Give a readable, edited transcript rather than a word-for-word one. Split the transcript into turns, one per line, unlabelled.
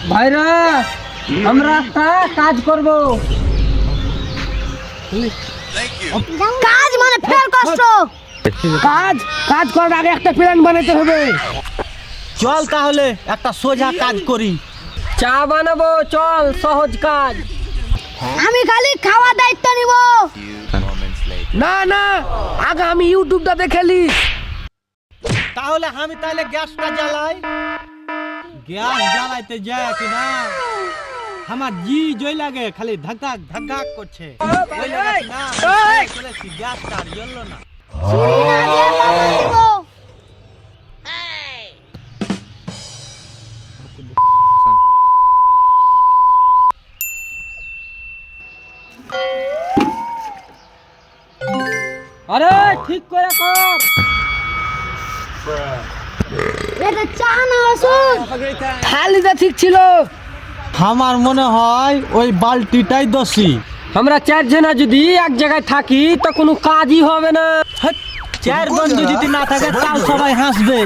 ভাইরা আমরা একটা কাজ করব।
কাজ মানে ফের কষ্ট।
কাজ কাজ করার আগে একটা প্ল্যান বানাতে হবে।
চল তাহলে একটা সোজা কাজ করি।
চা বানাবো, চল, সহজ কাজ।
আমি খালি খাওয়া দায়িত্ব নিব।
না না, আগে আমি ইউটিউবটা দেখে লি।
তাহলে আমি গ্যাসটা জ্বালাই। গ্যাস জ্বালাইতে যায় কিনা আমার জি জয় লাগে, খালি ধাক ধাক ধাক ধাক করছে। ওই লাগে না, চলেছি, গ্যাসটা আর জ্বললো না।
চুরি না দিয়ে মামা নিব।
আরে ঠিক করে কর।
এটা চা না ওষুধ।
খালিটা ঠিক ছিল।
আমার মনে হয় ওই বালতিটাই দোষী।
আমরা চারজনা যদি এক জায়গায় থাকি তো কোনো কাজই হবে না।
চার বন্ধু যদি না থাকে তাও সবাই হাসবে।